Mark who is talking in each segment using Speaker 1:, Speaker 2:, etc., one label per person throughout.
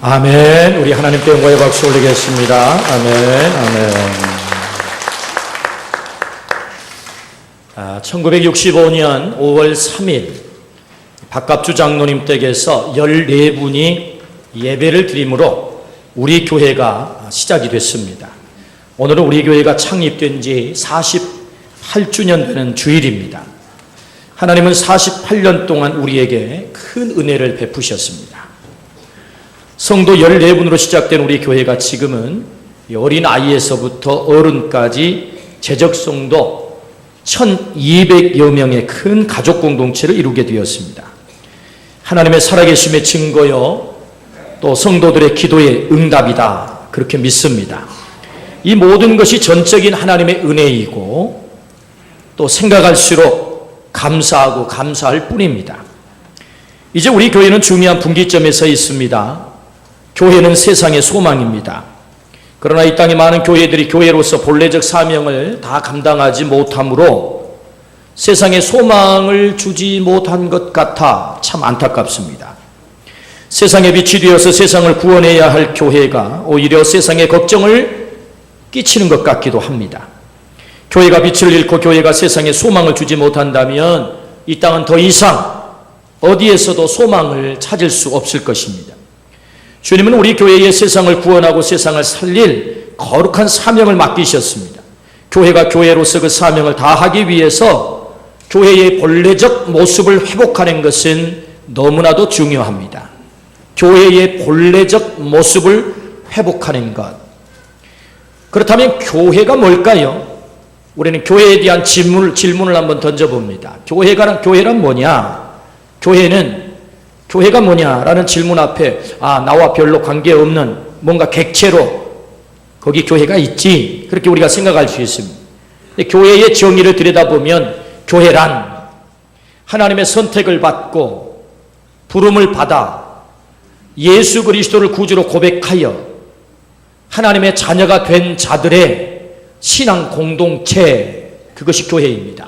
Speaker 1: 아멘. 우리 하나님께 영광의 박수 올리겠습니다. 아멘. 아멘. 1965년 5월 3일 박갑주 장로님 댁에서 14분이 예배를 드림으로 우리 교회가 시작이 됐습니다. 오늘은 우리 교회가 창립된 지 48주년 되는 주일입니다. 하나님은 48년 동안 우리에게 큰 은혜를 베푸셨습니다. 성도 14분으로 시작된 우리 교회가 지금은 어린 아이에서부터 어른까지 재적 성도 1200여 명의 큰 가족 공동체를 이루게 되었습니다. 하나님의 살아계심의 증거요, 또 성도들의 기도의 응답이다, 그렇게 믿습니다. 이 모든 것이 전적인 하나님의 은혜이고 또 생각할수록 감사하고 감사할 뿐입니다. 이제 우리 교회는 중요한 분기점에 서 있습니다. 교회는 세상의 소망입니다. 그러나 이 땅에 많은 교회들이 교회로서 본래적 사명을 다 감당하지 못함으로 세상에 소망을 주지 못한 것 같아 참 안타깝습니다. 세상의 빛이 되어서 세상을 구원해야 할 교회가 오히려 세상에 걱정을 끼치는 것 같기도 합니다. 교회가 빛을 잃고 교회가 세상에 소망을 주지 못한다면 이 땅은 더 이상 어디에서도 소망을 찾을 수 없을 것입니다. 주님은 우리 교회에 세상을 구원하고 세상을 살릴 거룩한 사명을 맡기셨습니다. 교회가 교회로서 그 사명을 다하기 위해서 교회의 본래적 모습을 회복하는 것은 너무나도 중요합니다. 교회의 본래적 모습을 회복하는 것. 그렇다면 교회가 뭘까요? 우리는 교회에 대한 질문을 한번 던져봅니다. 교회란 뭐냐? 교회가 뭐냐라는 질문 앞에 나와 별로 관계없는 뭔가 객체로 거기 교회가 있지, 그렇게 우리가 생각할 수 있습니다. 근데 교회의 정의를 들여다보면 교회란 하나님의 선택을 받고 부름을 받아 예수 그리스도를 구주로 고백하여 하나님의 자녀가 된 자들의 신앙 공동체, 그것이 교회입니다.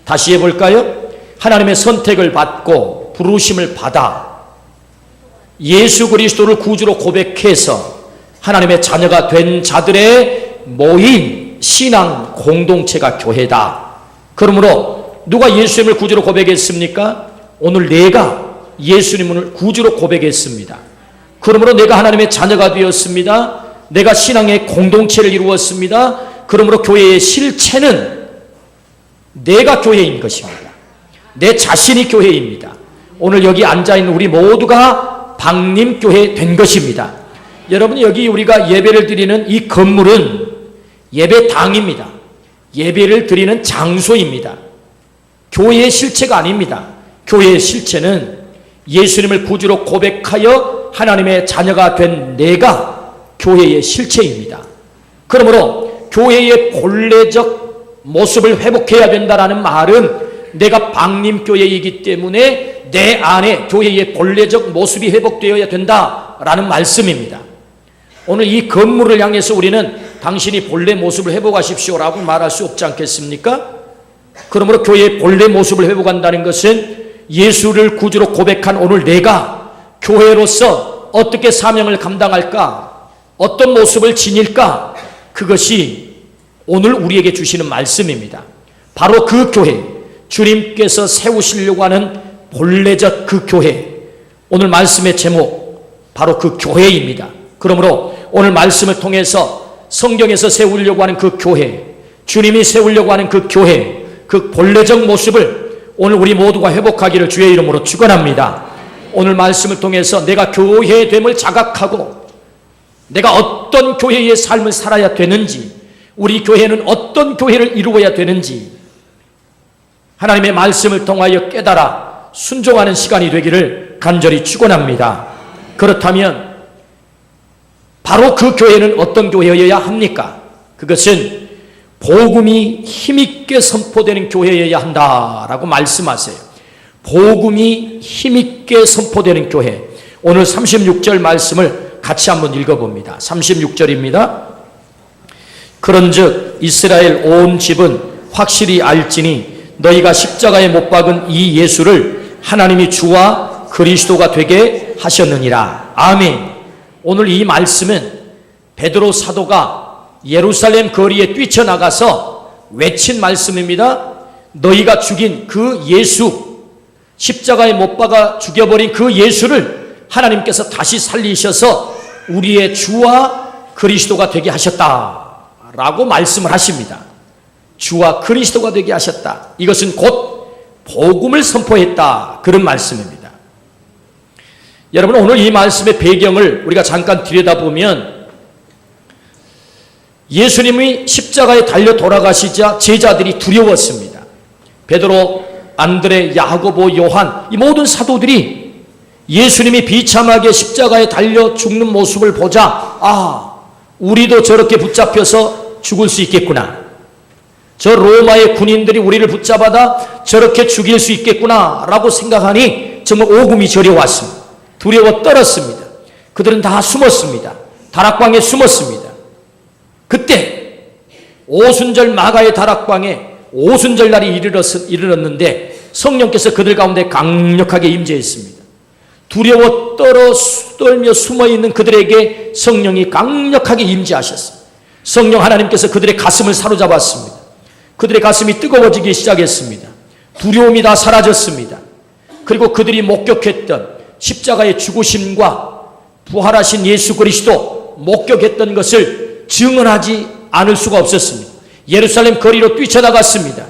Speaker 1: 다시 해볼까요? 하나님의 선택을 받고 부르심을 받아 예수 그리스도를 구주로 고백해서 하나님의 자녀가 된 자들의 모인 신앙 공동체가 교회다. 그러므로 누가 예수님을 구주로 고백했습니까? 오늘 내가 예수님을 구주로 고백했습니다. 그러므로 내가 하나님의 자녀가 되었습니다. 내가 신앙의 공동체를 이루었습니다. 그러므로 교회의 실체는 내가 교회인 것입니다. 내 자신이 교회입니다. 오늘 여기 앉아있는 우리 모두가 방림교회 된 것입니다. 여러분, 여기 우리가 예배를 드리는 이 건물은 예배당입니다. 예배를 드리는 장소입니다. 교회의 실체가 아닙니다. 교회의 실체는 예수님을 구주로 고백하여 하나님의 자녀가 된 내가 교회의 실체입니다. 그러므로 교회의 본래적 모습을 회복해야 된다는 말은 내가 방림교회이기 때문에 내 안에 교회의 본래적 모습이 회복되어야 된다라는 말씀입니다. 오늘 이 건물을 향해서 우리는 당신이 본래 모습을 회복하십시오라고 말할 수 없지 않겠습니까? 그러므로 교회의 본래 모습을 회복한다는 것은 예수를 구주로 고백한 오늘 내가 교회로서 어떻게 사명을 감당할까, 어떤 모습을 지닐까, 그것이 오늘 우리에게 주시는 말씀입니다. 바로 그 교회, 주님께서 세우시려고 하는 본래적 그 교회, 오늘 말씀의 제목 바로 그 교회입니다. 그러므로 오늘 말씀을 통해서 성경에서 세우려고 하는 그 교회, 주님이 세우려고 하는 그 교회, 그 본래적 모습을 오늘 우리 모두가 회복하기를 주의 이름으로 축원합니다. 오늘 말씀을 통해서 내가 교회됨을 자각하고 내가 어떤 교회의 삶을 살아야 되는지, 우리 교회는 어떤 교회를 이루어야 되는지 하나님의 말씀을 통하여 깨달아 순종하는 시간이 되기를 간절히 축원합니다. 그렇다면 바로 그 교회는 어떤 교회여야 합니까? 그것은 복음이 힘있게 선포되는 교회여야 한다라고 말씀하세요. 복음이 힘있게 선포되는 교회. 오늘 36절 말씀을 같이 한번 읽어봅니다. 36절입니다. 그런즉 이스라엘 온 집은 확실히 알지니 너희가 십자가에 못 박은 이 예수를 하나님이 주와 그리스도가 되게 하셨느니라. 아멘. 오늘 이 말씀은 베드로 사도가 예루살렘 거리에 뛰쳐나가서 외친 말씀입니다. 너희가 죽인 그 예수, 십자가에 못 박아 죽여버린 그 예수를 하나님께서 다시 살리셔서 우리의 주와 그리스도가 되게 하셨다라고 말씀을 하십니다. 주와 그리스도가 되게 하셨다. 이것은 곧 복음을 선포했다. 그런 말씀입니다. 여러분, 오늘 이 말씀의 배경을 우리가 잠깐 들여다보면 예수님이 십자가에 달려 돌아가시자 제자들이 두려웠습니다. 베드로, 안드레, 야고보, 요한, 이 모든 사도들이 예수님이 비참하게 십자가에 달려 죽는 모습을 보자, 우리도 저렇게 붙잡혀서 죽을 수 있겠구나. 저 로마의 군인들이 우리를 붙잡아다 저렇게 죽일 수 있겠구나 라고 생각하니 정말 오금이 저려왔습니다. 두려워 떨었습니다. 그들은 다 숨었습니다. 다락방에 숨었습니다. 그때 오순절 마가의 다락방에 오순절날이 이르렀는데 성령께서 그들 가운데 강력하게 임재했습니다. 두려워 떨며 숨어있는 그들에게 성령이 강력하게 임재하셨습니다. 성령 하나님께서 그들의 가슴을 사로잡았습니다. 그들의 가슴이 뜨거워지기 시작했습니다. 두려움이 다 사라졌습니다. 그리고 그들이 목격했던 십자가의 죽으심과 부활하신 예수 그리스도 목격했던 것을 증언하지 않을 수가 없었습니다. 예루살렘 거리로 뛰쳐나갔습니다.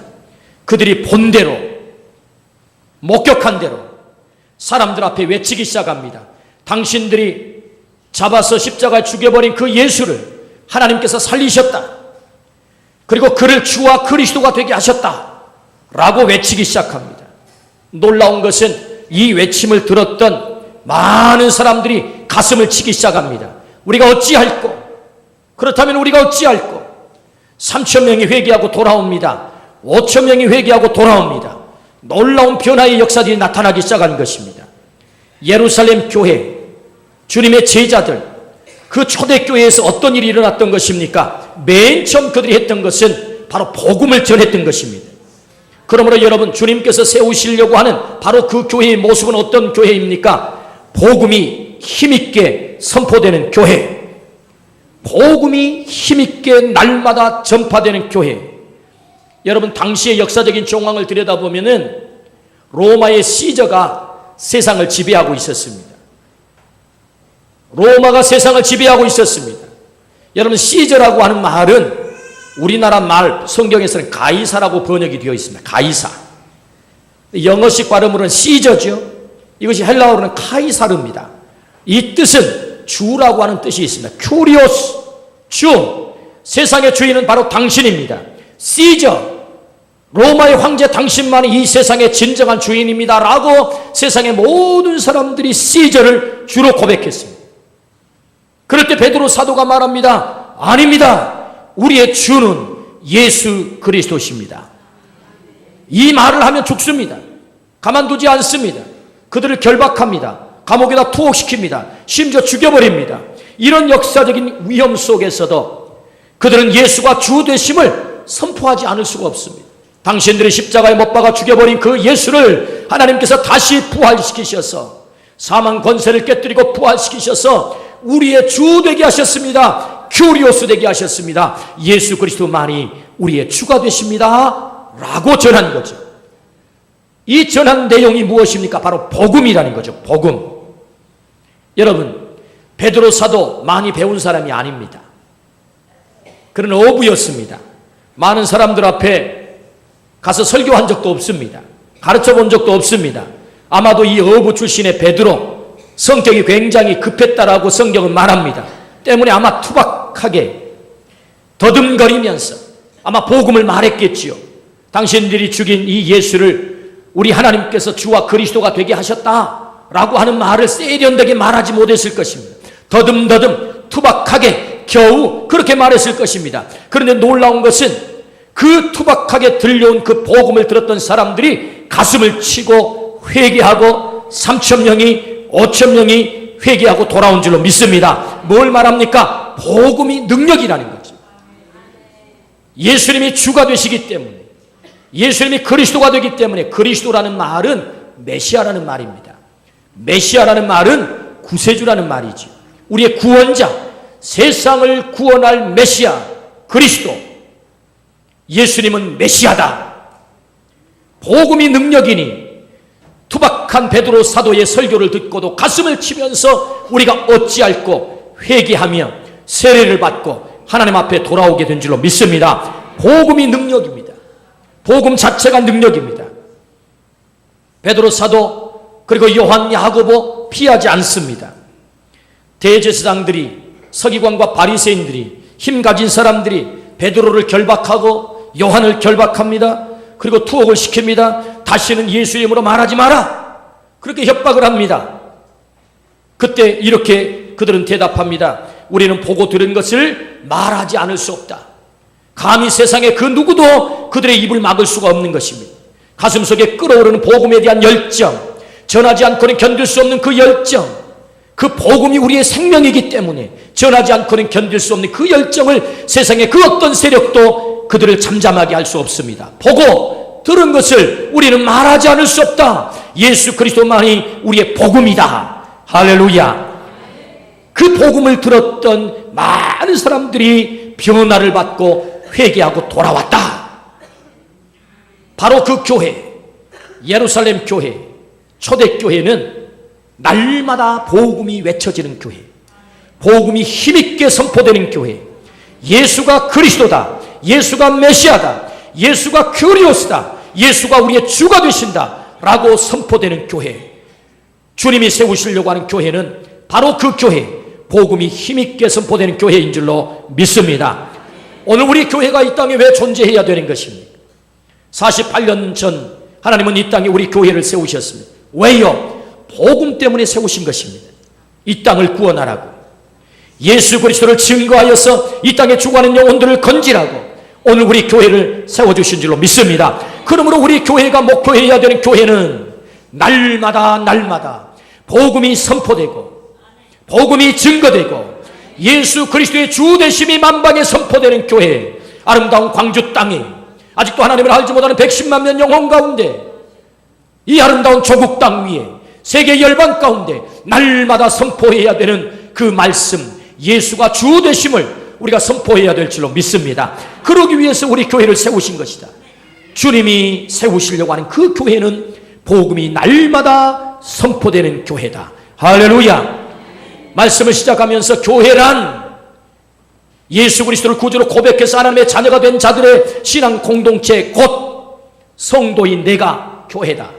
Speaker 1: 그들이 본 대로, 목격한 대로 사람들 앞에 외치기 시작합니다. 당신들이 잡아서 십자가에 죽여버린 그 예수를 하나님께서 살리셨다. 그리고 그를 주와 그리스도가 되게 하셨다. 라고 외치기 시작합니다. 놀라운 것은 이 외침을 들었던 많은 사람들이 가슴을 치기 시작합니다. 우리가 어찌할꼬? 그렇다면 우리가 어찌할꼬? 3,000명이 회개하고 돌아옵니다. 5,000명이 회개하고 돌아옵니다. 놀라운 변화의 역사들이 나타나기 시작한 것입니다. 예루살렘 교회, 주님의 제자들, 그 초대교회에서 어떤 일이 일어났던 것입니까? 맨 처음 그들이 했던 것은 바로 복음을 전했던 것입니다. 그러므로 여러분, 주님께서 세우시려고 하는 바로 그 교회의 모습은 어떤 교회입니까? 복음이 힘있게 선포되는 교회, 복음이 힘있게 날마다 전파되는 교회. 여러분, 당시의 역사적인 정황을 들여다보면은 로마의 시저가 세상을 지배하고 있었습니다. 로마가 세상을 지배하고 있었습니다. 여러분, 시저라고 하는 말은 우리나라 말 성경에서는 가이사라고 번역이 되어 있습니다. 가이사. 영어식 발음으로는 시저죠. 이것이 헬라어로는 카이사르입니다. 이 뜻은 주라고 하는 뜻이 있습니다. 큐리오스, 주. 세상의 주인은 바로 당신입니다. 시저, 로마의 황제 당신만이 이 세상의 진정한 주인입니다 라고 세상의 모든 사람들이 시저를 주로 고백했습니다. 그럴 때 베드로 사도가 말합니다. 아닙니다. 우리의 주는 예수 그리스도십니다. 이 말을 하면 죽습니다. 가만두지 않습니다. 그들을 결박합니다. 감옥에다 투옥시킵니다. 심지어 죽여버립니다. 이런 역사적인 위험 속에서도 그들은 예수가 주 되심을 선포하지 않을 수가 없습니다. 당신들이 십자가에 못 박아 죽여버린 그 예수를 하나님께서 다시 부활시키셔서 사망 권세를 깨뜨리고 부활시키셔서 우리의 주 되게 하셨습니다. 큐리오스 되게 하셨습니다. 예수 그리스도만이 우리의 주가 되십니다 라고 전한 거죠. 이 전한 내용이 무엇입니까? 바로 복음이라는 거죠. 복음. 여러분, 베드로 사도 많이 배운 사람이 아닙니다. 그런 어부였습니다. 많은 사람들 앞에 가서 설교한 적도 없습니다. 가르쳐 본 적도 없습니다. 아마도 이 어부 출신의 베드로 성격이 굉장히 급했다라고 성경은 말합니다. 때문에 아마 투박하게 더듬거리면서 아마 복음을 말했겠지요. 당신들이 죽인 이 예수를 우리 하나님께서 주와 그리스도가 되게 하셨다라고 하는 말을 세련되게 말하지 못했을 것입니다. 더듬더듬 투박하게 겨우 그렇게 말했을 것입니다. 그런데 놀라운 것은 그 투박하게 들려온 그 복음을 들었던 사람들이 가슴을 치고 회개하고 3,000명이 5,000명이 회개하고 돌아온 줄로 믿습니다. 뭘 말합니까? 복음이 능력이라는 거죠. 예수님이 주가 되시기 때문에, 예수님이 그리스도가 되기 때문에, 그리스도라는 말은 메시아라는 말입니다. 메시아라는 말은 구세주라는 말이죠. 우리의 구원자, 세상을 구원할 메시아 그리스도, 예수님은 메시아다. 복음이 능력이니 투박한 베드로 사도의 설교를 듣고도 가슴을 치면서 우리가 어찌할꼬 회개하며 세례를 받고 하나님 앞에 돌아오게 된 줄로 믿습니다. 복음이 능력입니다. 복음 자체가 능력입니다. 베드로 사도 그리고 요한, 야고보 피하지 않습니다. 대제사장들이, 서기관과 바리새인들이, 힘 가진 사람들이 베드로를 결박하고 요한을 결박합니다. 그리고 투옥을 시킵니다. 다시는 예수 이름으로 말하지 마라, 그렇게 협박을 합니다. 그때 이렇게 그들은 대답합니다. 우리는 보고 들은 것을 말하지 않을 수 없다. 감히 세상에 그 누구도 그들의 입을 막을 수가 없는 것입니다. 가슴속에 끓어오르는 복음에 대한 열정, 전하지 않고는 견딜 수 없는 그 열정, 그 복음이 우리의 생명이기 때문에 전하지 않고는 견딜 수 없는 그 열정을 세상의 그 어떤 세력도 그들을 잠잠하게 할 수 없습니다. 보고 들은 것을 우리는 말하지 않을 수 없다. 예수 그리스도만이 우리의 복음이다. 할렐루야. 그 복음을 들었던 많은 사람들이 변화를 받고 회개하고 돌아왔다. 바로 그 교회, 예루살렘 교회, 초대교회는 날마다 복음이 외쳐지는 교회, 복음이 힘있게 선포되는 교회, 예수가 그리스도다, 예수가 메시아다, 예수가 큐리오스다, 예수가 우리의 주가 되신다 라고 선포되는 교회, 주님이 세우시려고 하는 교회는 바로 그 교회, 복음이 힘있게 선포되는 교회인 줄로 믿습니다. 오늘 우리 교회가 이 땅에 왜 존재해야 되는 것입니까? 48년 전 하나님은 이 땅에 우리 교회를 세우셨습니다. 왜요? 복음 때문에 세우신 것입니다. 이 땅을 구원하라고, 예수 그리스도를 증거하여서 이 땅에 죽어가는 영혼들을 건지라고 오늘 우리 교회를 세워주신 줄로 믿습니다. 그러므로 우리 교회가 목표해야 되는 교회는 날마다 복음이 선포되고 복음이 증거되고 예수 그리스도의 주 되심이 만방에 선포되는 교회, 아름다운 광주 땅에 아직도 하나님을 알지 못하는 110만 명 영혼 가운데, 이 아름다운 조국 땅 위에 세계 열방 가운데 날마다 선포해야 되는 그 말씀, 예수가 주 되심을 우리가 선포해야 될 줄로 믿습니다. 그러기 위해서 우리 교회를 세우신 것이다. 주님이 세우시려고 하는 그 교회는 복음이 날마다 선포되는 교회다. 할렐루야. 말씀을 시작하면서 교회란 예수 그리스도를 구주로 고백해서 하나님의 자녀가 된 자들의 신앙 공동체, 곧 성도인 내가 교회다.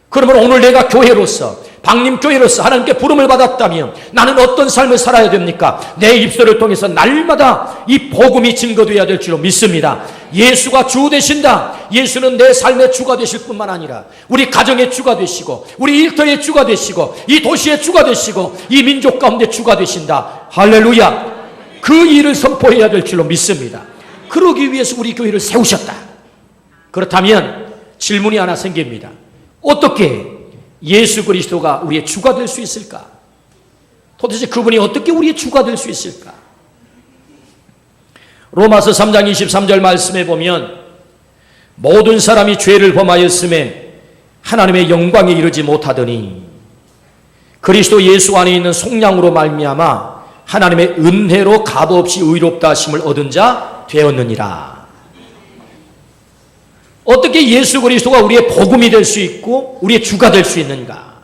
Speaker 1: 그러면 오늘 내가 교회로서, 방림교회로서 하나님께 부름을 받았다면 나는 어떤 삶을 살아야 됩니까? 내 입술을 통해서 날마다 이 복음이 증거되어야 될 줄로 믿습니다. 예수가 주 되신다. 예수는 내 삶의 주가 되실 뿐만 아니라 우리 가정의 주가 되시고 우리 일터의 주가 되시고 이 도시의 주가 되시고 이 민족 가운데 주가 되신다. 할렐루야. 그 일을 선포해야 될 줄로 믿습니다. 그러기 위해서 우리 교회를 세우셨다. 그렇다면 질문이 하나 생깁니다. 어떻게 예수 그리스도가 우리의 주가 될 수 있을까? 도대체 그분이 어떻게 우리의 주가 될 수 있을까? 로마서 3장 23절 말씀에 보면 모든 사람이 죄를 범하였음에 하나님의 영광에 이르지 못하더니 그리스도 예수 안에 있는 속량으로 말미암아 하나님의 은혜로 값없이 의롭다 하심을 얻은 자 되었느니라. 어떻게 예수 그리스도가 우리의 복음이 될 수 있고 우리의 주가 될 수 있는가?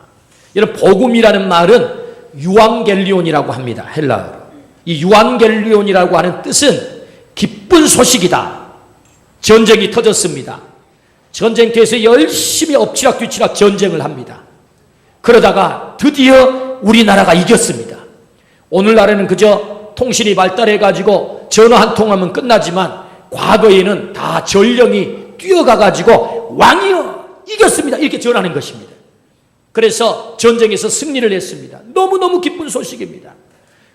Speaker 1: 이런 복음이라는 말은 유앙겔리온이라고 합니다. 헬라어로. 이 유앙겔리온이라고 하는 뜻은 기쁜 소식이다. 전쟁이 터졌습니다. 전쟁터에서 열심히 엎치락뒤치락 전쟁을 합니다. 그러다가 드디어 우리나라가 이겼습니다. 오늘날에는 그저 통신이 발달해가지고 전화 한 통하면 끝나지만 과거에는 다 전령이 뛰어가가지고 왕이여 이겼습니다 이렇게 전하는 것입니다. 그래서 전쟁에서 승리를 했습니다. 너무너무 기쁜 소식입니다.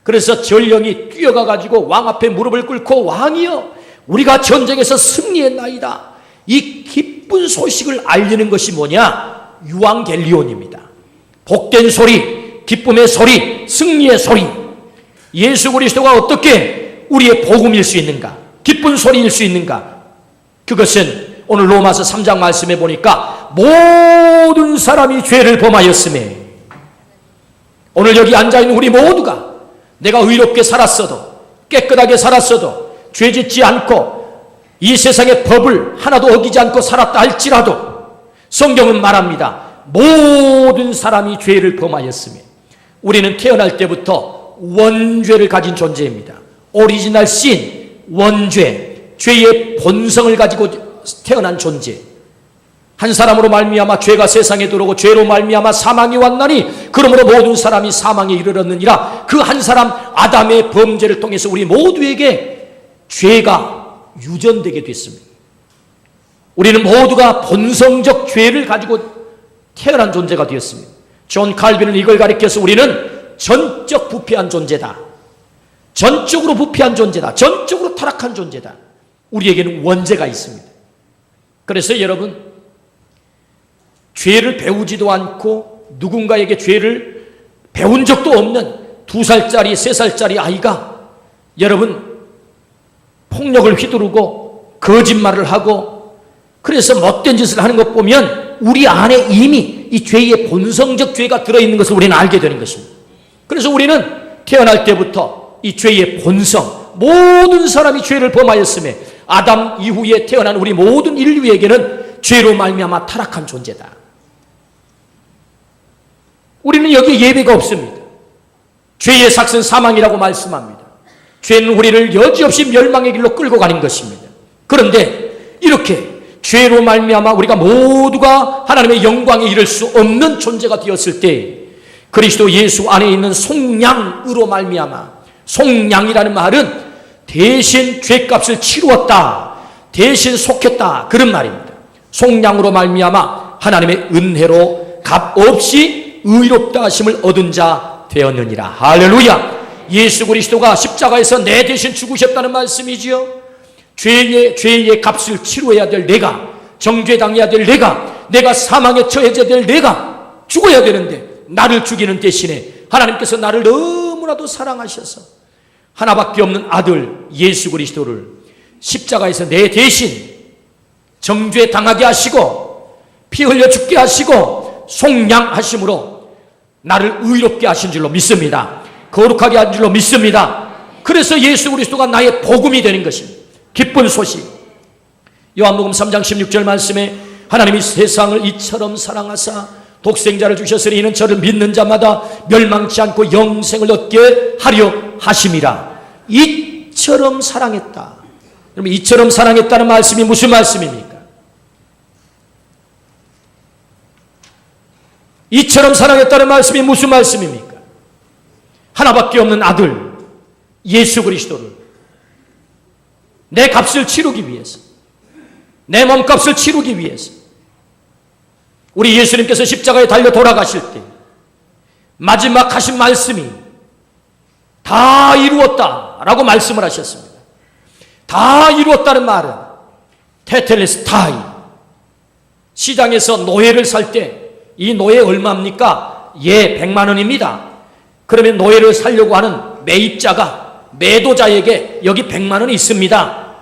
Speaker 1: 그래서 전령이 뛰어가가지고 왕 앞에 무릎을 꿇고 왕이여 우리가 전쟁에서 승리했나이다. 이 기쁜 소식을 알리는 것이 뭐냐? 유앙겔리온입니다. 복된 소리, 기쁨의 소리, 승리의 소리. 예수 그리스도가 어떻게 우리의 복음일 수 있는가? 기쁜 소리일 수 있는가? 그것은 오늘 로마서 3장 말씀해 보니까 모든 사람이 죄를 범하였음에, 오늘 여기 앉아있는 우리 모두가 내가 의롭게 살았어도, 깨끗하게 살았어도, 죄짓지 않고 이 세상의 법을 하나도 어기지 않고 살았다 할지라도 성경은 말합니다. 모든 사람이 죄를 범하였으며 우리는 태어날 때부터 원죄를 가진 존재입니다. 오리지널 신, 원죄, 죄의 본성을 가지고 태어난 존재. 한 사람으로 말미암아 죄가 세상에 들어오고 죄로 말미암아 사망이 왔나니 그러므로 모든 사람이 사망에 이르렀느니라. 그 한 사람 아담의 범죄를 통해서 우리 모두에게 죄가 유전되게 됐습니다. 우리는 모두가 본성적 죄를 가지고 태어난 존재가 되었습니다. 존 칼빈은 이걸 가리켜서 우리는 전적 부패한 존재다. 전적으로 부패한 존재다. 전적으로 타락한 존재다. 우리에게는 원죄가 있습니다. 그래서 여러분, 죄를 배우지도 않고 누군가에게 죄를 배운 적도 없는 2살짜리, 3살짜리 아이가 여러분 폭력을 휘두르고 거짓말을 하고 그래서 못된 짓을 하는 것 보면 우리 안에 이미 이 죄의 본성적 죄가 들어있는 것을 우리는 알게 되는 것입니다. 그래서 우리는 태어날 때부터 이 죄의 본성, 모든 사람이 죄를 범하였음에 아담 이후에 태어난 우리 모든 인류에게는 죄로 말미암아 타락한 존재다. 우리는 여기에 예외가 없습니다. 죄의 삭은 사망이라고 말씀합니다. 죄는 우리를 여지없이 멸망의 길로 끌고 가는 것입니다. 그런데 이렇게 죄로 말미암아 우리가 모두가 하나님의 영광에 이를 수 없는 존재가 되었을 때 그리스도 예수 안에 있는 속량으로 말미암아, 속량이라는 말은 대신 죄값을 치루었다, 대신 속했다, 그런 말입니다. 속량으로 말미암아 하나님의 은혜로 값없이 의롭다 하심을 얻은 자 되었느니라. 할렐루야. 예수 그리스도가 십자가에서 내 대신 죽으셨다는 말씀이지요. 죄의 값을 치루어야 될 내가, 정죄당해야 될 내가 사망에 처해져야 될 내가 죽어야 되는데 나를 죽이는 대신에 하나님께서 나를 너무나도 사랑하셔서 하나밖에 없는 아들 예수 그리스도를 십자가에서 내 대신 정죄당하게 하시고 피 흘려 죽게 하시고 속량하심으로 나를 의롭게 하신 줄로 믿습니다. 거룩하게 한 줄로 믿습니다. 그래서 예수 그리스도가 나의 복음이 되는 것입니다. 기쁜 소식. 요한복음 3장 16절 말씀에 하나님이 세상을 이처럼 사랑하사 독생자를 주셨으니 이는 저를 믿는 자마다 멸망치 않고 영생을 얻게 하려 하심이라. 이처럼 사랑했다. 그러면 이처럼 사랑했다는 말씀이 무슨 말씀입니까? 이처럼 사랑했다는 말씀이 무슨 말씀입니까? 하나밖에 없는 아들 예수 그리스도를 내 값을 치르기 위해서, 내 몸값을 치르기 위해서 우리 예수님께서 십자가에 달려 돌아가실 때 마지막 하신 말씀이 다 이루었다라고 말씀을 하셨습니다. 다 이루었다는 말은 테텔레스타이, 시장에서 노예를 살 때 이 노예 얼마입니까? 예, 100만 원입니다. 그러면 노예를 살려고 하는 매입자가 매도자에게 여기 100만 원이 있습니다.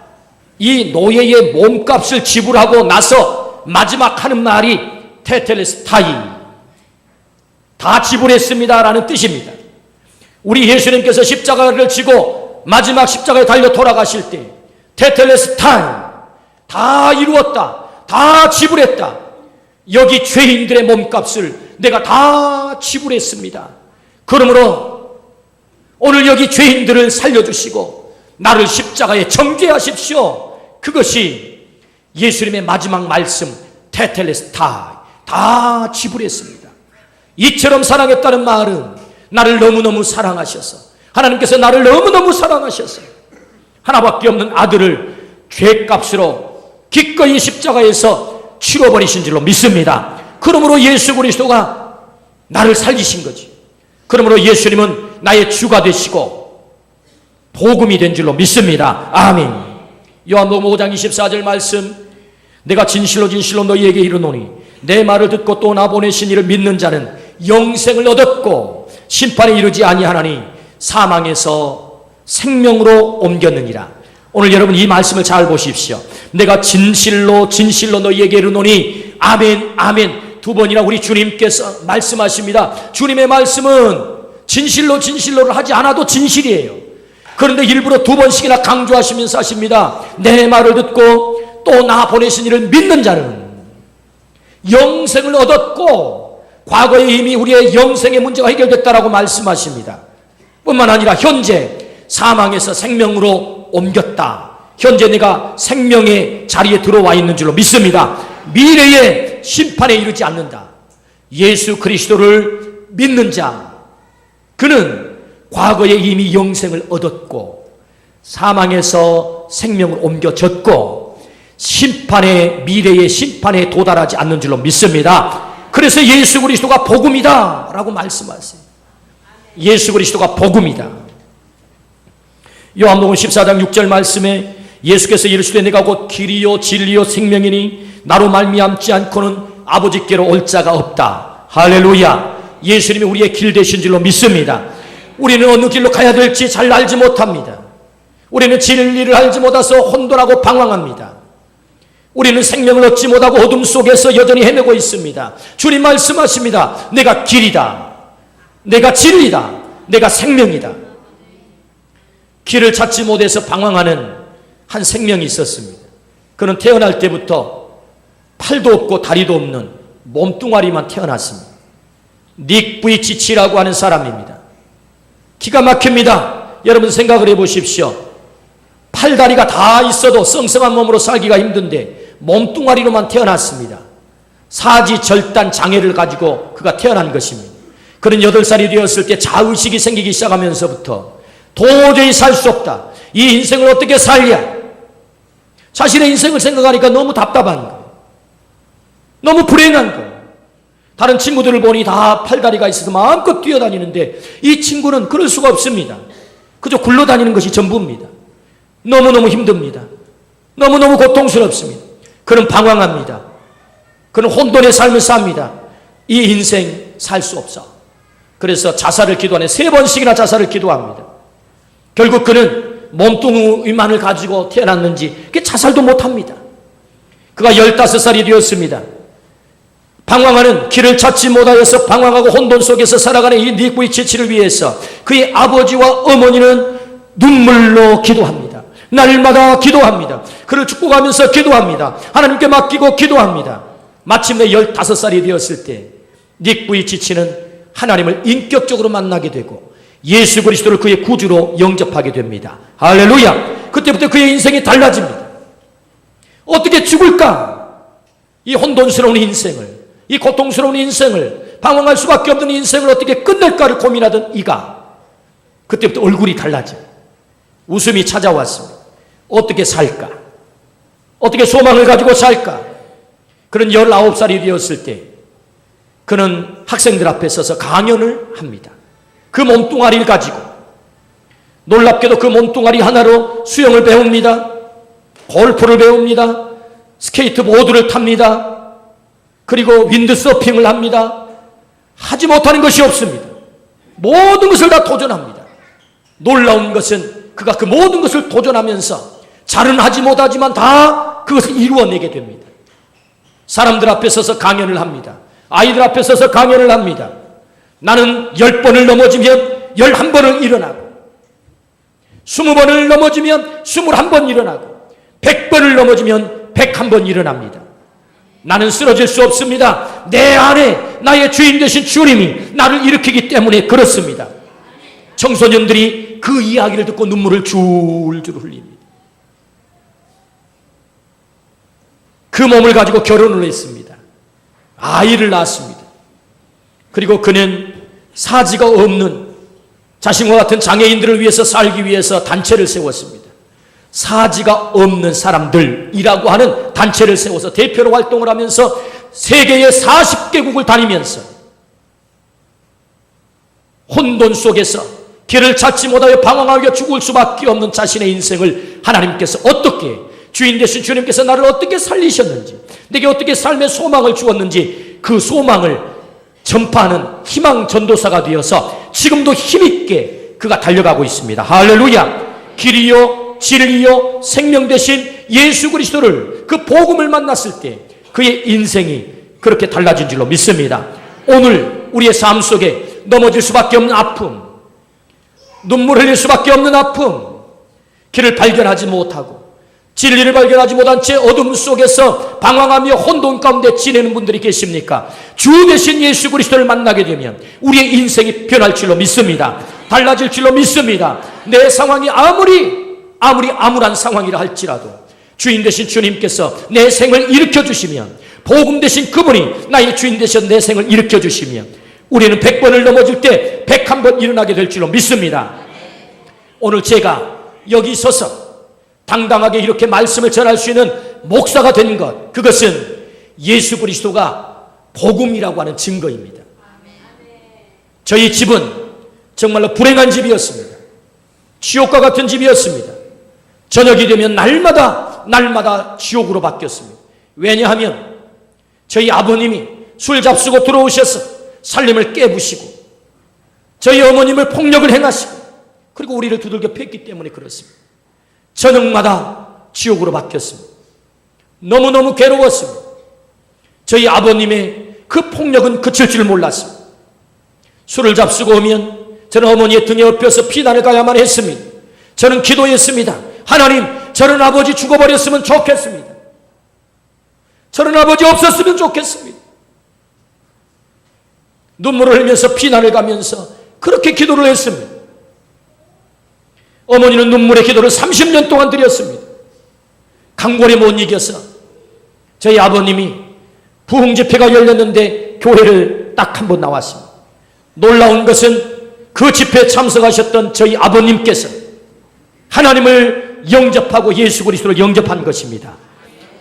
Speaker 1: 이 노예의 몸값을 지불하고 나서 마지막 하는 말이 테텔레스타이, 다 지불했습니다 라는 뜻입니다. 우리 예수님께서 십자가를 지고 마지막 십자가에 달려 돌아가실 때 테텔레스타이, 다 이루었다, 다 지불했다, 여기 죄인들의 몸값을 내가 다 지불했습니다. 그러므로 오늘 여기 죄인들을 살려주시고 나를 십자가에 정죄하십시오. 그것이 예수님의 마지막 말씀 테텔레스타이, 다 지불했습니다. 이처럼 사랑했다는 말은 나를 너무너무 사랑하셔서, 하나님께서 나를 너무너무 사랑하셔서 하나밖에 없는 아들을 죄값으로 기꺼이 십자가에서 치러버리신 줄로 믿습니다. 그러므로 예수 그리스도가 나를 살리신 거지. 그러므로 예수님은 나의 주가 되시고 복음이 된 줄로 믿습니다. 아멘. 요한복음 5장 24절 말씀, 내가 진실로 진실로 너희에게 이르노니 내 말을 듣고 또 나 보내신 이를 믿는 자는 영생을 얻었고 심판에 이르지 아니하나니 사망에서 생명으로 옮겼느니라. 오늘 여러분 이 말씀을 잘 보십시오. 내가 진실로 진실로 너희에게 이르노니 아멘 아멘 두 번이나 우리 주님께서 말씀하십니다. 주님의 말씀은 진실로 진실로를 하지 않아도 진실이에요. 그런데 일부러 두 번씩이나 강조하시면서 하십니다. 내 말을 듣고 또 나 보내신 이를 믿는 자는 영생을 얻었고 과거에 이미 우리의 영생의 문제가 해결됐다라고 말씀하십니다. 뿐만 아니라 현재 사망에서 생명으로 옮겼다. 현재 내가 생명의 자리에 들어와 있는 줄로 믿습니다. 미래의 심판에 이르지 않는다. 예수 그리스도를 믿는 자, 그는 과거에 이미 영생을 얻었고 사망에서 생명을 옮겨졌고 심판의 미래의 심판에 도달하지 않는 줄로 믿습니다. 그래서 예수 그리스도가 복음이다 라고 말씀하세요. 예수 그리스도가 복음이다. 요한복음 14장 6절 말씀에 예수께서 이르시되 내가 곧 길이요 진리요 생명이니 나로 말미암지 않고는 아버지께로 올 자가 없다. 할렐루야. 예수님이 우리의 길 되신 줄로 믿습니다. 우리는 어느 길로 가야 될지 잘 알지 못합니다. 우리는 진리를 알지 못해서 혼돈하고 방황합니다. 우리는 생명을 얻지 못하고 어둠 속에서 여전히 헤매고 있습니다. 주님 말씀하십니다. 내가 길이다. 내가 진리다. 내가 생명이다. 길을 찾지 못해서 방황하는 한 생명이 있었습니다. 그는 태어날 때부터 팔도 없고 다리도 없는 몸뚱아리만 태어났습니다. 닉 부이치치라고 하는 사람입니다. 기가 막힙니다. 여러분 생각을 해보십시오. 팔다리가 다 있어도 썽썽한 몸으로 살기가 힘든데 몸뚱아리로만 태어났습니다. 사지절단 장애를 가지고 그가 태어난 것입니다. 그는 8살이 되었을 때 자의식이 생기기 시작하면서부터 도저히 살 수 없다. 이 인생을 어떻게 살랴? 자신의 인생을 생각하니까 너무 답답한 거예요. 너무 불행한 거예요. 다른 친구들을 보니 다 팔다리가 있어서 마음껏 뛰어다니는데 이 친구는 그럴 수가 없습니다. 그저 굴러다니는 것이 전부입니다. 너무너무 힘듭니다. 너무너무 고통스럽습니다. 그는 방황합니다. 그는 혼돈의 삶을 삽니다. 이 인생 살 수 없어. 그래서 자살을 기도하네. 3번씩이나 자살을 기도합니다. 결국 그는 몸뚱이만을 가지고 태어났는지 자살도 못합니다. 그가 15살이 되었습니다. 방황하는 길을 찾지 못하여서 방황하고 혼돈 속에서 살아가는 이 닉부의 지치를 위해서 그의 아버지와 어머니는 눈물로 기도합니다. 날마다 기도합니다. 그를 축복하면서 기도합니다. 하나님께 맡기고 기도합니다. 마침내 15살이 되었을 때 닉부의 지치는 하나님을 인격적으로 만나게 되고 예수 그리스도를 그의 구주로 영접하게 됩니다. 할렐루야. 그때부터 그의 인생이 달라집니다. 어떻게 죽을까? 이 혼돈스러운 인생을, 이 고통스러운 인생을, 방황할 수밖에 없는 인생을 어떻게 끝낼까를 고민하던 이가 그때부터 얼굴이 달라져요. 웃음이 찾아왔습니다. 어떻게 살까? 어떻게 소망을 가지고 살까? 그는 19살이 되었을 때 그는 학생들 앞에 서서 강연을 합니다. 그 몸뚱아리를 가지고 놀랍게도 그 몸뚱아리 하나로 수영을 배웁니다. 골프를 배웁니다. 스케이트보드를 탑니다. 그리고 윈드서핑을 합니다. 하지 못하는 것이 없습니다. 모든 것을 다 도전합니다. 놀라운 것은 그가 그 모든 것을 도전하면서 잘은 하지 못하지만 다 그것을 이루어내게 됩니다. 사람들 앞에 서서 강연을 합니다. 아이들 앞에 서서 강연을 합니다. 나는 10번을 넘어지면 11번을 일어나고 20번을 넘어지면 21번 일어나고 100번을 넘어지면 101번 일어납니다. 나는 쓰러질 수 없습니다. 내 안에 나의 주인 되신 주님이 나를 일으키기 때문에 그렇습니다. 청소년들이 그 이야기를 듣고 눈물을 줄줄 흘립니다. 그 몸을 가지고 결혼을 했습니다. 아이를 낳았습니다. 그리고 그는 사지가 없는 자신과 같은 장애인들을 위해서 살기 위해서 단체를 세웠습니다. 사지가 없는 사람들이라고 하는 단체를 세워서 대표로 활동을 하면서 세계의 40개국을 다니면서 혼돈 속에서 길을 찾지 못하여 방황하여 죽을 수밖에 없는 자신의 인생을 하나님께서 어떻게, 주인 되신 주님께서 나를 어떻게 살리셨는지, 내게 어떻게 삶의 소망을 주었는지 그 소망을 전파하는 희망 전도사가 되어서 지금도 힘있게 그가 달려가고 있습니다. 할렐루야. 길이요 진리요 생명 되신 예수 그리스도를, 그 복음을 만났을 때 그의 인생이 그렇게 달라진 줄로 믿습니다. 오늘 우리의 삶 속에 넘어질 수밖에 없는 아픔, 눈물 흘릴 수밖에 없는 아픔, 길을 발견하지 못하고 진리를 발견하지 못한 채 어둠 속에서 방황하며 혼돈 가운데 지내는 분들이 계십니까? 주 대신 예수 그리스도를 만나게 되면 우리의 인생이 변할 줄로 믿습니다. 달라질 줄로 믿습니다. 내 상황이 아무리 암울한 상황이라 할지라도 주인 되신 주님께서 내 생을 일으켜 주시면, 복음 되신 그분이 나의 주인 되셔 내 생을 일으켜 주시면 우리는 100번을 넘어질 때 101번 일어나게 될 줄로 믿습니다. 오늘 제가 여기 서서 당당하게 이렇게 말씀을 전할 수 있는 목사가 된 것, 그것은 예수 그리스도가 복음이라고 하는 증거입니다. 저희 집은 정말로 불행한 집이었습니다. 지옥과 같은 집이었습니다. 저녁이 되면 날마다 지옥으로 바뀌었습니다. 왜냐하면 저희 아버님이 술 잡수고 들어오셔서 살림을 깨부시고 저희 어머님을 폭력을 행하시고 그리고 우리를 두들겨 팼기 때문에 그렇습니다. 저녁마다 지옥으로 바뀌었습니다. 너무너무 괴로웠습니다. 저희 아버님의 그 폭력은 그칠 줄 몰랐습니다. 술을 잡수고 오면 저는 어머니의 등에 엎여서 피난을 가야만 했습니다. 저는 기도했습니다. 하나님, 저런 아버지 죽어버렸으면 좋겠습니다. 저런 아버지 없었으면 좋겠습니다. 눈물을 흘리면서 피난을 가면서 그렇게 기도를 했습니다. 어머니는 눈물의 기도를 30년 동안 드렸습니다. 강권에 못 이겨서 저희 아버님이 부흥집회가 열렸는데 교회를 딱 한 번 나왔습니다. 놀라운 것은 그 집회에 참석하셨던 저희 아버님께서 하나님을 영접하고 예수 그리스도를 영접한 것입니다.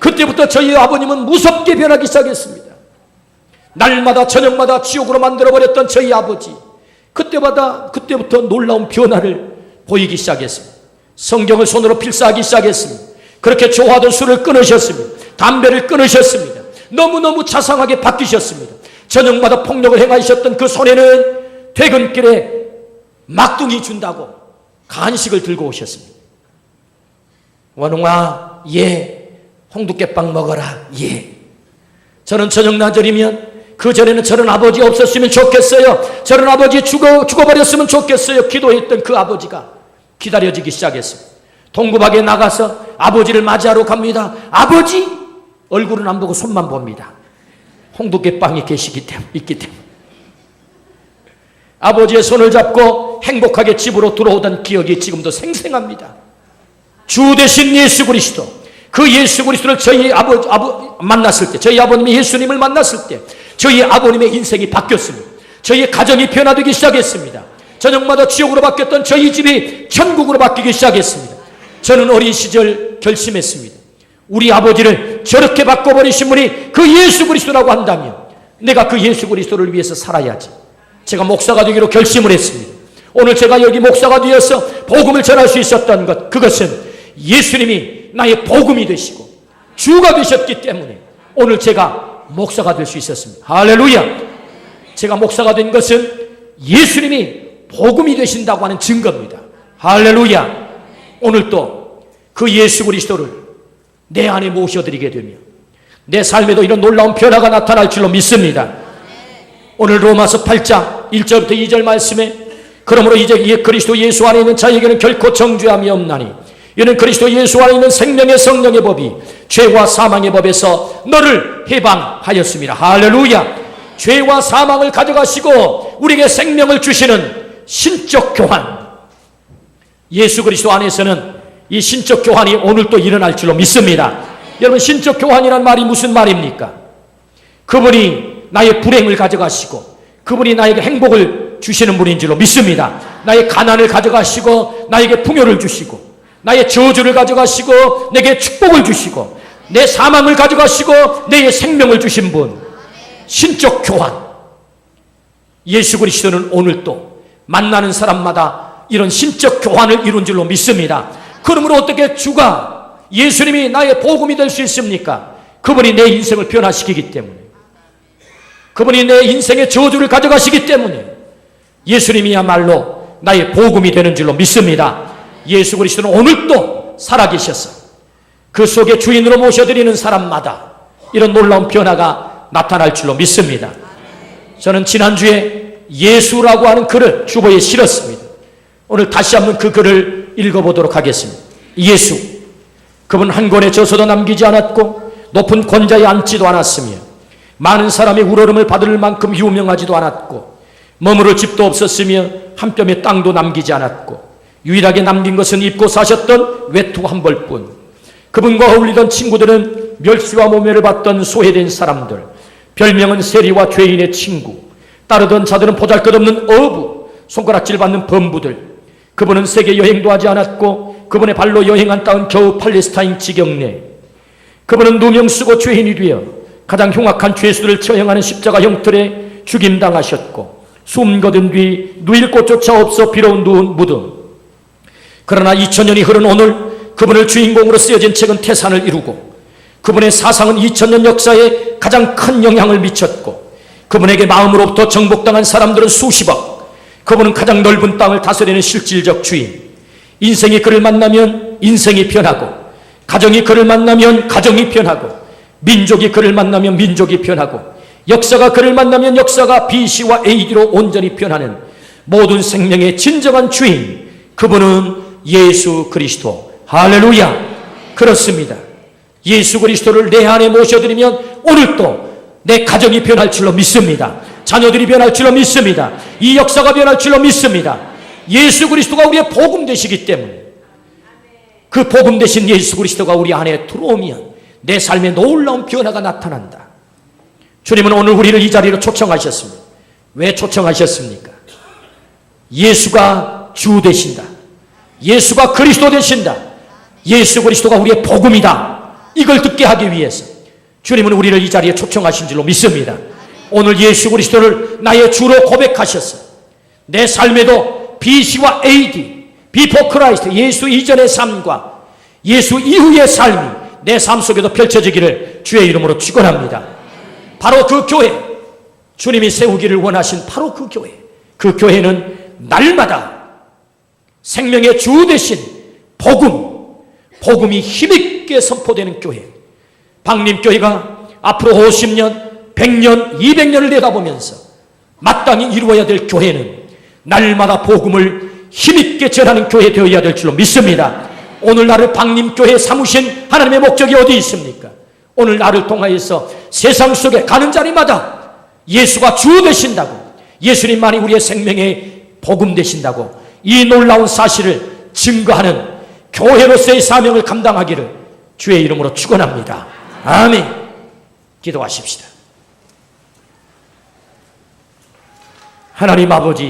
Speaker 1: 그때부터 저희 아버님은 무섭게 변하기 시작했습니다. 날마다 저녁마다 지옥으로 만들어버렸던 저희 아버지, 그때부터 놀라운 변화를 보이기 시작했습니다. 성경을 손으로 필사하기 시작했습니다. 그렇게 좋아하던 술을 끊으셨습니다. 담배를 끊으셨습니다. 너무너무 자상하게 바뀌셨습니다. 저녁마다 폭력을 행하셨던 그 손에는 퇴근길에 막둥이 준다고 간식을 들고 오셨습니다. 원웅아, 예. 홍두깨빵 먹어라, 예. 저는 저녁 나절이면 그전에는 저런 아버지 없었으면 좋겠어요, 저런 아버지 죽어버렸으면 좋겠어요 기도했던 그 아버지가 기다려지기 시작했습니다. 동구박에 나가서 아버지를 맞이하러 갑니다. 아버지! 얼굴은 안 보고 손만 봅니다. 홍두깨빵이 있기 때문에. 아버지의 손을 잡고 행복하게 집으로 들어오던 기억이 지금도 생생합니다. 주 대신 예수 그리스도, 그 예수 그리스도를 저희 만났을 때, 저희 아버님이 예수님을 만났을 때 저희 아버님의 인생이 바뀌었습니다. 저희 가정이 변화되기 시작했습니다. 저녁마다 지옥으로 바뀌었던 저희 집이 천국으로 바뀌기 시작했습니다. 저는 어린 시절 결심했습니다. 우리 아버지를 저렇게 바꿔버리신 분이 그 예수 그리스도라고 한다면 내가 그 예수 그리스도를 위해서 살아야지. 제가 목사가 되기로 결심을 했습니다. 오늘 제가 여기 목사가 되어서 복음을 전할 수 있었던 것, 그것은 예수님이 나의 복음이 되시고 주가 되셨기 때문에 오늘 제가 목사가 될 수 있었습니다. 할렐루야! 제가 목사가 된 것은 예수님이 복음이 되신다고 하는 증거입니다. 할렐루야! 오늘 또 그 예수 그리스도를 내 안에 모셔드리게 되며 내 삶에도 이런 놀라운 변화가 나타날 줄로 믿습니다. 오늘 로마서 8장 1절부터 2절 말씀에 그러므로 이제 그리스도 예수 안에 있는 자에게는 결코 정죄함이 없나니 이는 그리스도 예수 안에 있는 생명의 성령의 법이 죄와 사망의 법에서 너를 해방하였습니다. 할렐루야! 죄와 사망을 가져가시고 우리에게 생명을 주시는 신적 교환, 예수 그리스도 안에서는 이 신적 교환이 오늘 또 일어날 줄로 믿습니다. 여러분, 신적 교환이란 말이 무슨 말입니까? 그분이 나의 불행을 가져가시고 그분이 나에게 행복을 주시는 분인 줄로 믿습니다. 나의 가난을 가져가시고 나에게 풍요를 주시고 나의 저주를 가져가시고 내게 축복을 주시고 내 사망을 가져가시고 내 생명을 주신 분, 신적 교환. 예수 그리스도는 오늘 또 만나는 사람마다 이런 신적 교환을 이룬 줄로 믿습니다. 그러므로 어떻게 주가, 예수님이 나의 복음이 될 수 있습니까? 그분이 내 인생을 변화시키기 때문에, 그분이 내 인생의 저주를 가져가시기 때문에 예수님이야말로 나의 복음이 되는 줄로 믿습니다. 예수 그리스도는 오늘도 살아계셔서 그 속에 주인으로 모셔드리는 사람마다 이런 놀라운 변화가 나타날 줄로 믿습니다. 저는 지난주에 예수라고 하는 글을 주보에 실었습니다. 오늘 다시 한번 그 글을 읽어보도록 하겠습니다. 예수, 그분 한 권의 저서도 남기지 않았고 높은 권좌에 앉지도 않았으며 많은 사람의 우러름을 받을 만큼 유명하지도 않았고 머무를 집도 없었으며 한 뼘의 땅도 남기지 않았고 유일하게 남긴 것은 입고 사셨던 외투 한 벌뿐. 그분과 어울리던 친구들은 멸시와 모멸을 받던 소외된 사람들, 별명은 세리와 죄인의 친구, 따르던 자들은 보잘것없는 어부, 손가락질 받는 범부들. 그분은 세계 여행도 하지 않았고 그분의 발로 여행한 땅은 겨우 팔레스타인 지경내. 그분은 누명 쓰고 죄인이 되어 가장 흉악한 죄수들을 처형하는 십자가 형틀에 죽임당하셨고 숨 거둔 뒤 누일 곳조차 없어 비로운 누운 무덤. 그러나 2000년이 흐른 오늘 그분을 주인공으로 쓰여진 책은 태산을 이루고 그분의 사상은 2000년 역사에 가장 큰 영향을 미쳤고 그분에게 마음으로부터 정복당한 사람들은 수십억. 그분은 가장 넓은 땅을 다스리는 실질적 주인. 인생이 그를 만나면 인생이 변하고 가정이 그를 만나면 가정이 변하고 민족이 그를 만나면 민족이 변하고 역사가 그를 만나면 역사가 BC와 AD로 온전히 변하는 모든 생명의 진정한 주인, 그분은 예수 그리스도. 할렐루야. 그렇습니다. 예수 그리스도를 내 안에 모셔드리면 오늘도 내 가정이 변할 줄로 믿습니다. 자녀들이 변할 줄로 믿습니다. 이 역사가 변할 줄로 믿습니다. 예수 그리스도가 우리의 복음 되시기 때문에 그 복음 되신 예수 그리스도가 우리 안에 들어오면 내 삶에 놀라운 변화가 나타난다. 주님은 오늘 우리를 이 자리로 초청하셨습니다. 왜 초청하셨습니까? 예수가 주 되신다. 예수가 그리스도 되신다. 예수 그리스도가 우리의 복음이다. 이걸 듣게 하기 위해서 주님은 우리를 이 자리에 초청하신 줄로 믿습니다. 오늘 예수 그리스도를 나의 주로 고백하셔서 내 삶에도 BC와 AD, Before Christ, 예수 이전의 삶과 예수 이후의 삶이 내 삶 속에도 펼쳐지기를 주의 이름으로 축원합니다. 바로 그 교회, 주님이 세우기를 원하신 바로 그 교회, 그 교회는 날마다 생명의 주 대신 복음이 힘있게 선포되는 교회. 방림교회가 앞으로 50년, 100년, 200년을 내다보면서 마땅히 이루어야 될 교회는 날마다 복음을 힘있게 전하는 교회 되어야 될 줄로 믿습니다. 오늘 나를 방림교회에 삼으신 하나님의 목적이 어디 있습니까? 오늘 나를 통하여서 세상 속에 가는 자리마다 예수가 주 되신다고, 예수님만이 우리의 생명의 복음 되신다고 이 놀라운 사실을 증거하는 교회로서의 사명을 감당하기를 주의 이름으로 축원합니다. 아멘. 기도하십시다. 하나님 아버지,